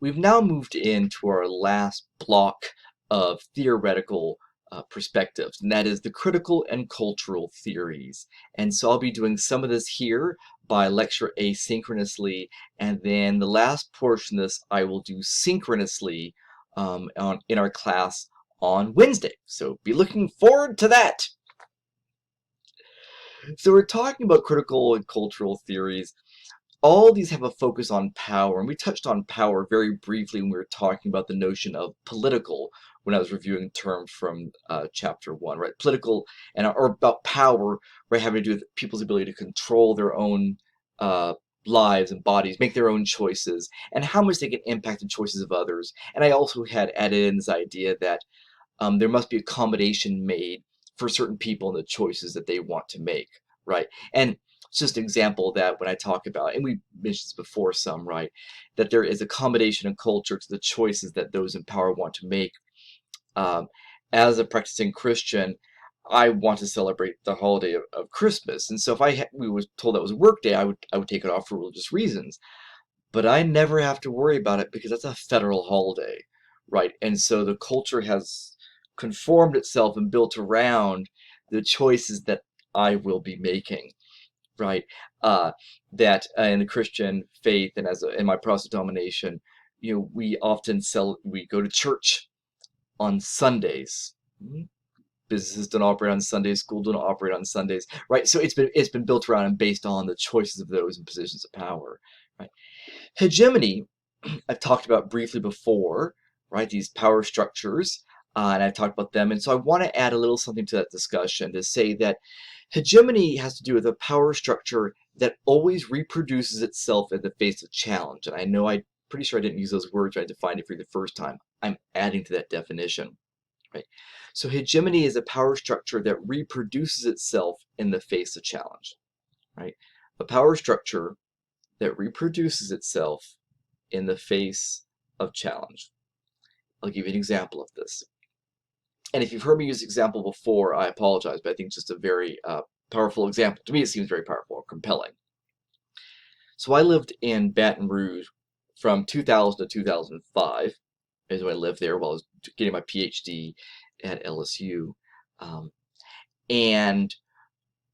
We've now moved into our last block of theoretical perspectives, and that is the critical and cultural theories. And so I'll be doing some of this here by lecture asynchronously, and then the last portion of this I will do synchronously in our class on Wednesday. So be looking forward to that. So we're talking about critical and cultural theories. All these have a focus on power, and we touched on power very briefly when we were talking about the notion of political when I was reviewing terms from chapter 1, right? Political or about power, right, having to do with people's ability to control their own uh, lives and bodies, make their own choices, and how much they can impact the choices of others. And I also had added in this idea that there must be accommodation made for certain people and the choices that they want to make, right? And it's just an example of that when I talk about, and we mentioned this before some, right, that there is accommodation in culture to the choices that those in power want to make. Um, as a practicing Christian, I want to celebrate the holiday of Christmas, and so if we was told that was a work day, I would take it off for religious reasons. But I never have to worry about it because that's a federal holiday, right? And so the culture has conformed itself and built around the choices that I will be making, right? That in the Christian faith and in my Protestant denomination, we often we go to church on Sundays. Businesses don't operate on Sundays, schools don't operate on Sundays, right? So it's been built around and based on the choices of those in positions of power, right? Hegemony, I've talked about briefly before, right? These power structures, and I've talked about them. And so I want to add a little something to that discussion to say that hegemony has to do with a power structure that always reproduces itself in the face of challenge. And I know I'm pretty sure I didn't use those words when I defined it for you the first time. I'm adding to that definition, right? So hegemony is a power structure that reproduces itself in the face of challenge, right? A power structure that reproduces itself in the face of challenge. I'll give you an example of this. And if you've heard me use example before, I apologize, but I think it's just a very powerful example. To me, it seems very powerful or compelling. So I lived in Baton Rouge from 2000 to 2005, is when I lived there while I was getting my PhD at LSU. Um, and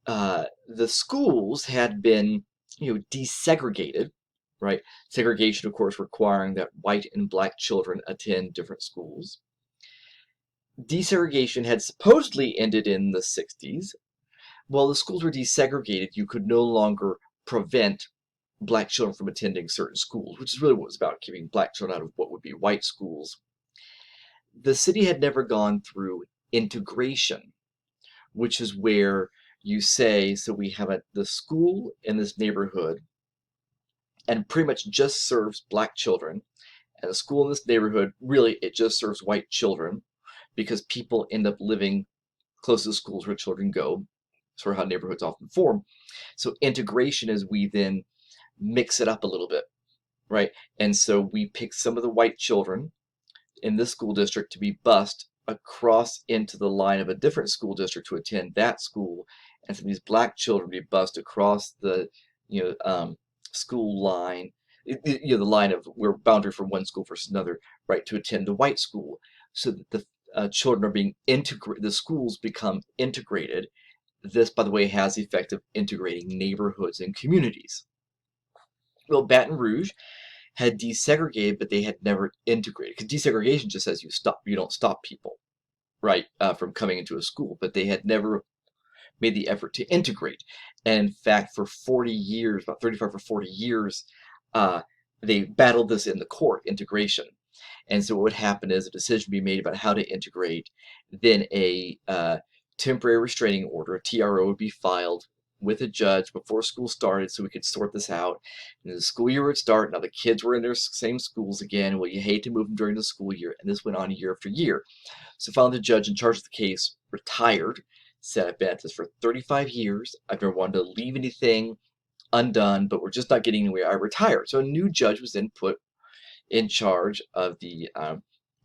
the schools had been, desegregated, right? Segregation, of course, requiring that white and black children attend different schools. Desegregation had supposedly ended in the 60s. While the schools were desegregated, you could no longer prevent black children from attending certain schools, which is really what it was about, keeping black children out of what would be white schools. The city had never gone through integration, which is where you say, so we have the school in this neighborhood and pretty much just serves black children. And the school in this neighborhood, really, it just serves white children because people end up living close to the schools where children go, sort of how neighborhoods often form. So integration is we then mix it up a little bit, right? And so we pick some of the white children in this school district to be bused across into the line of a different school district to attend that school, and some of these black children be bused across the school line, the line of where boundary from one school versus another, right, to attend the white school, so that the children are being integrated, the schools become integrated. This, by the way, has the effect of integrating neighborhoods and communities. Well, Baton Rouge had desegregated, but they had never integrated, because desegregation just says you don't stop people, right, from coming into a school, but they had never made the effort to integrate. And in fact, for 40 years, about 35 or 40 years, they battled this in the court, integration. And so what would happen is a decision would be made about how to integrate. Then a temporary restraining order, a TRO, would be filed with a judge before school started so we could sort this out. And the school year would start. Now the kids were in their same schools again. Well, you hate to move them during the school year. And this went on year after year. So finally the judge in charge of the case retired, said, I've been at this for 35 years. I've never wanted to leave anything undone, but we're just not getting anywhere. I retired. So a new judge was then put in charge of the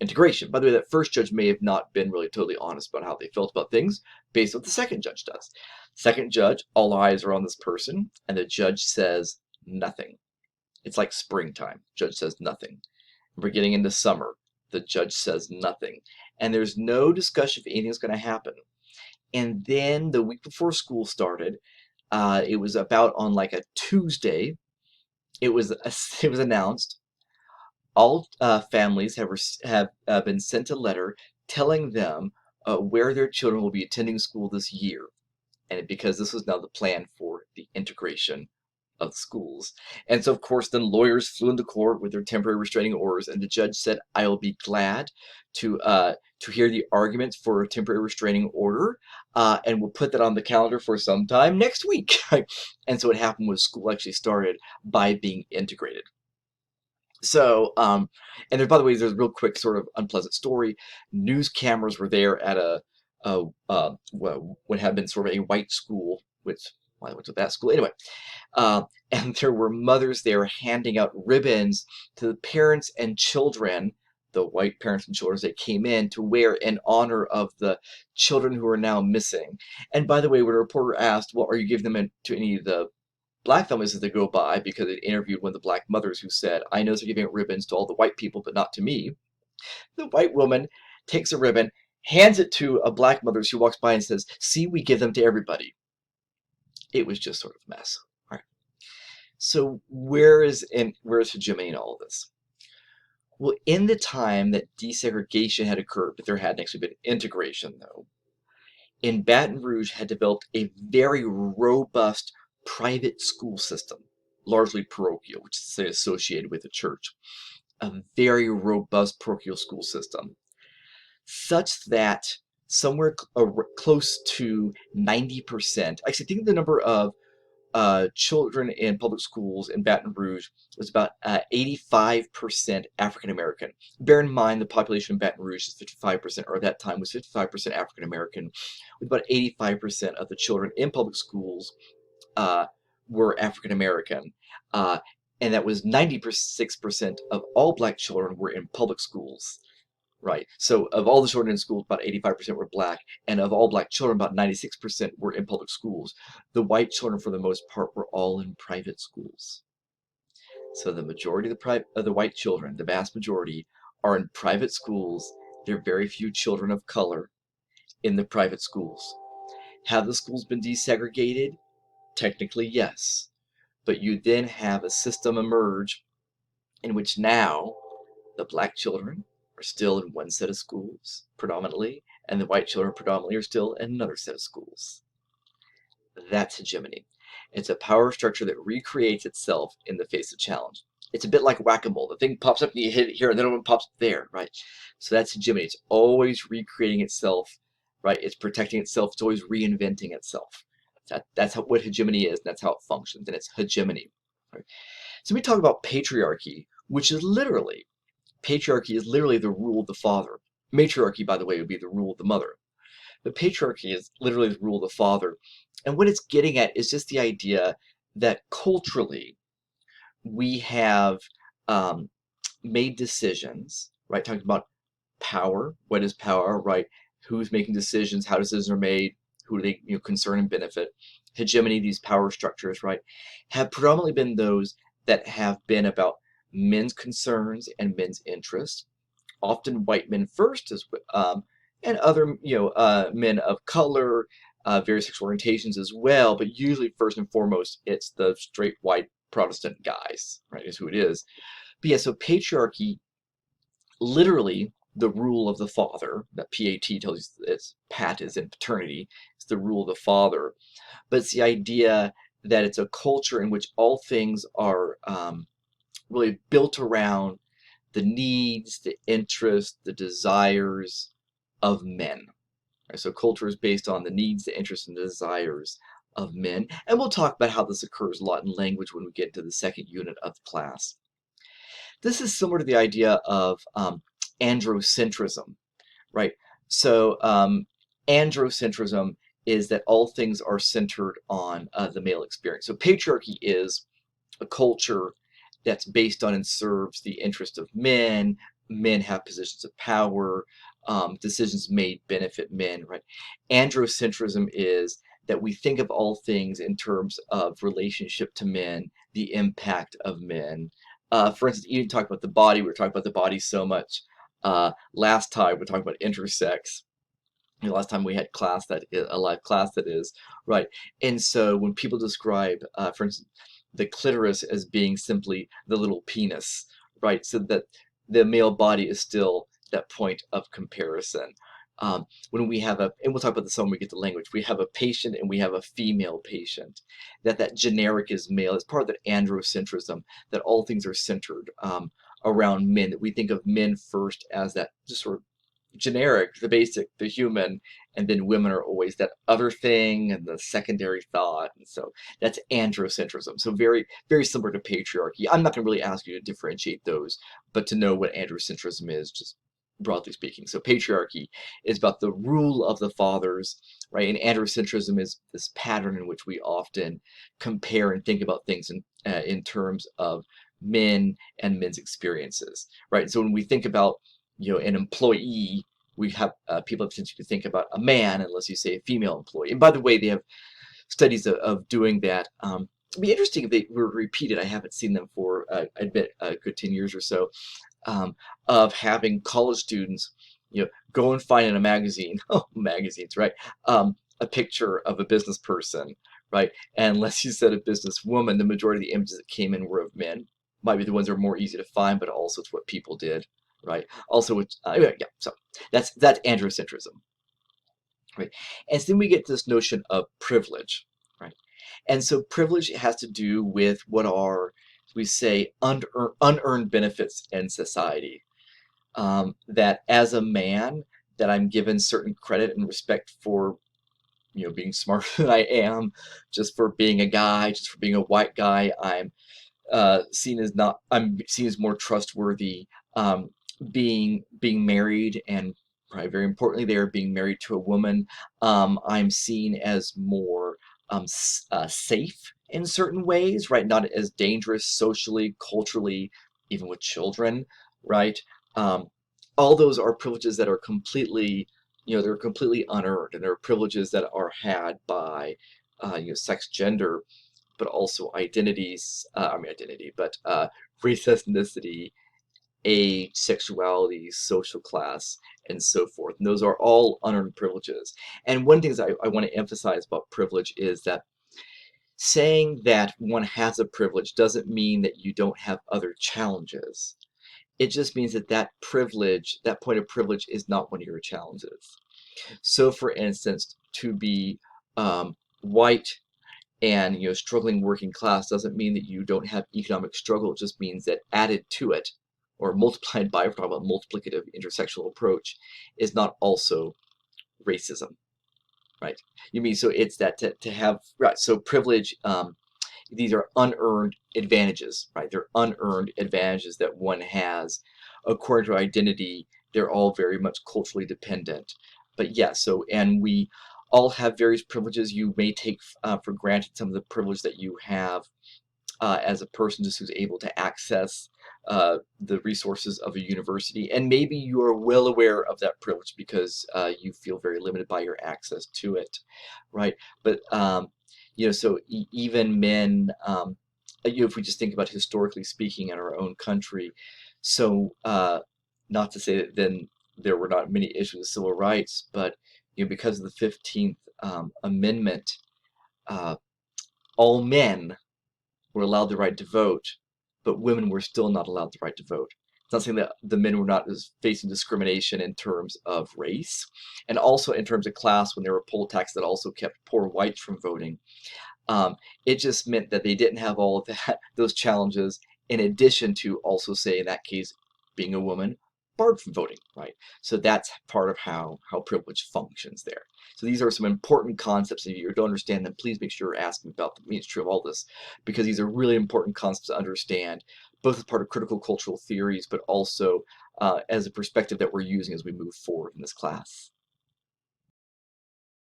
integration. By the way, that first judge may have not been really totally honest about how they felt about things based on what the second judge does. Second judge, all eyes are on this person, and the judge says nothing. It's like springtime. Judge says nothing, We're getting into summer. The judge says nothing. And there's no discussion if anything's going to happen. And then the week before school started, it was about on like a Tuesday, it was it was announced all families have been sent a letter telling them where their children will be attending school this year, and because this was now the plan for the integration of schools. And so, of course, then lawyers flew into court with their temporary restraining orders, and the judge said, "I will be glad to hear the arguments for a temporary restraining order, and we'll put that on the calendar for sometime next week." And so, what happened was school actually started by being integrated. So, and there, by the way, there's a real quick sort of unpleasant story. News cameras were there at what had been sort of a white school, which I went to that school anyway. And there were mothers there handing out ribbons to the parents and children, the white parents and children that came in to wear in honor of the children who are now missing. And by the way, when a reporter asked, "Well, are you giving them to any of the black families as they go by?" Because it interviewed one of the black mothers who said, "I know they're giving out ribbons to all the white people, but not to me." The white woman takes a ribbon, hands it to a black mother. She walks by and says, "See, we give them to everybody." It was just sort of a mess. All right. So where's hegemony in all of this? Well, in the time that desegregation had occurred, but there hadn't actually been integration, though, in Baton Rouge had developed a very robust private school system, largely parochial, which is associated with the church. A very robust parochial school system, such that somewhere close to 90%, actually, I think the number of children in public schools in Baton Rouge was about 85% African American. Bear in mind the population in Baton Rouge is 55%, or at that time was 55% African American, with about 85% of the children in public schools were African American. And that was 96% of all black children were in public schools. Right. So of all the children in schools, about 85% were black, and of all black children, about 96% were in public schools. The white children, for the most part, were all in private schools. So the majority of the white children, the vast majority, are in private schools. There are very few children of color in the private schools. Have the schools been desegregated? Technically, yes. But you then have a system emerge in which now the black children are still in one set of schools, predominantly, and the white children predominantly are still in another set of schools. That's hegemony. It's a power structure that recreates itself in the face of challenge. It's a bit like whack-a-mole. The thing pops up and you hit it here, and then it pops up there, right? So that's hegemony. It's always recreating itself, right? It's protecting itself. It's always reinventing itself. That's what hegemony is, and that's how it functions, and it's hegemony. Right? So we talk about patriarchy, which is literally the rule of the father. Matriarchy, by the way, would be the rule of the mother. But patriarchy is literally the rule of the father. And what it's getting at is just the idea that culturally we have made decisions, right? Talking about power. What is power, right? Who's making decisions? How decisions are made? Who do they concern and benefit? Hegemony, these power structures, right, have predominantly been those that have been about men's concerns and men's interests, often white men first, and other men of color, various sexual orientations as well. But usually, first and foremost, it's the straight white Protestant guys, right? Is who it is. But yeah, so patriarchy, literally the rule of the father. That PAT tells you it's pat is in paternity. It's the rule of the father, but it's the idea that it's a culture in which all things are really built around the needs, the interests, the desires of men. Right? So culture is based on the needs, the interests, and the desires of men. And we'll talk about how this occurs a lot in language when we get to the second unit of the class. This is similar to the idea of androcentrism, right? So androcentrism is that all things are centered on the male experience. So patriarchy is a culture that's based on and serves the interest of men. Men have positions of power. Decisions made benefit men, right? Androcentrism is that we think of all things in terms of relationship to men, the impact of men, For instance, you talk about the body. We were talking about the body so much. Last time we talked about intersex. Last time we had class, that is a live class, that is, right? And so when people describe, for instance, the clitoris as being simply the little penis, right? So that the male body is still that point of comparison. When we have and we'll talk about this when we get to language, we have a patient and we have a female patient, that generic is male. It's part of that androcentrism, that all things are centered around men, that we think of men first as that just sort of generic, the basic, the human, and then women are always that other thing and the secondary thought. And so that's androcentrism. So very, very similar to patriarchy. I'm not going to really ask you to differentiate those, but to know what androcentrism is, just broadly speaking. So patriarchy is about the rule of the fathers, right? And androcentrism is this pattern in which we often compare and think about things in terms of men and men's experiences, right? So when we think about an employee, we have people have tendency to think about a man unless you say a female employee. And by the way, they have studies of doing that. It'd be interesting if they were repeated. I haven't seen them for I bet a good 10 years or so, of having college students, go and find in a magazine, oh, magazines, right, a picture of a business person, right? And unless you said a business woman, the majority of the images that came in were of men. Might be the ones that are more easy to find, but also it's what people did, right? Also, yeah, so that's androcentrism, right? And so then we get this notion of privilege, right? And so privilege has to do with what are, we say, unearned benefits in society. That as a man, that I'm given certain credit and respect for, being smarter than I am, just for being a guy, just for being a white guy. I'm seen as more trustworthy, being married, and probably very importantly there, being married to a woman. I'm seen as more safe in certain ways, right? Not as dangerous socially, culturally, even with children, right? Um, all those are privileges that are completely, they're completely unearned, and they're privileges that are had by, sex, gender, but also identities, but race, ethnicity, age, sexuality, social class, and so forth. And those are all unearned privileges. And one thing I want to emphasize about privilege is that saying that one has a privilege doesn't mean that you don't have other challenges. It just means that that point of privilege is not one of your challenges. So for instance, to be white and struggling working class doesn't mean that you don't have economic struggle. It just means that added to it, or multiplied by, if we're talking about multiplicative intersectional approach, is not also racism, right? You mean, so it's that to have, right, so privilege, these are unearned advantages, right? They're unearned advantages that one has according to identity. They're all very much culturally dependent. But yeah, so, and we all have various privileges. You may take for granted some of the privilege that you have as a person just who's able to access the resources of a university. And maybe you are well aware of that privilege because you feel very limited by your access to it, right? But, so even men, if we just think about historically speaking in our own country, so not to say that then there were not many issues with civil rights, but because of the 15th Amendment, all men were allowed the right to vote, but women were still not allowed the right to vote. It's not saying that the men were not facing discrimination in terms of race, and also in terms of class when there were poll taxes that also kept poor whites from voting. It just meant that they didn't have all of those challenges, in addition to also, say, in that case, being a woman, barred from voting, right? So that's part of how privilege functions there. So these are some important concepts. If you don't understand them, please make sure you're asking about the means true of all this, because these are really important concepts to understand, both as part of critical cultural theories, but also as a perspective that we're using as we move forward in this class.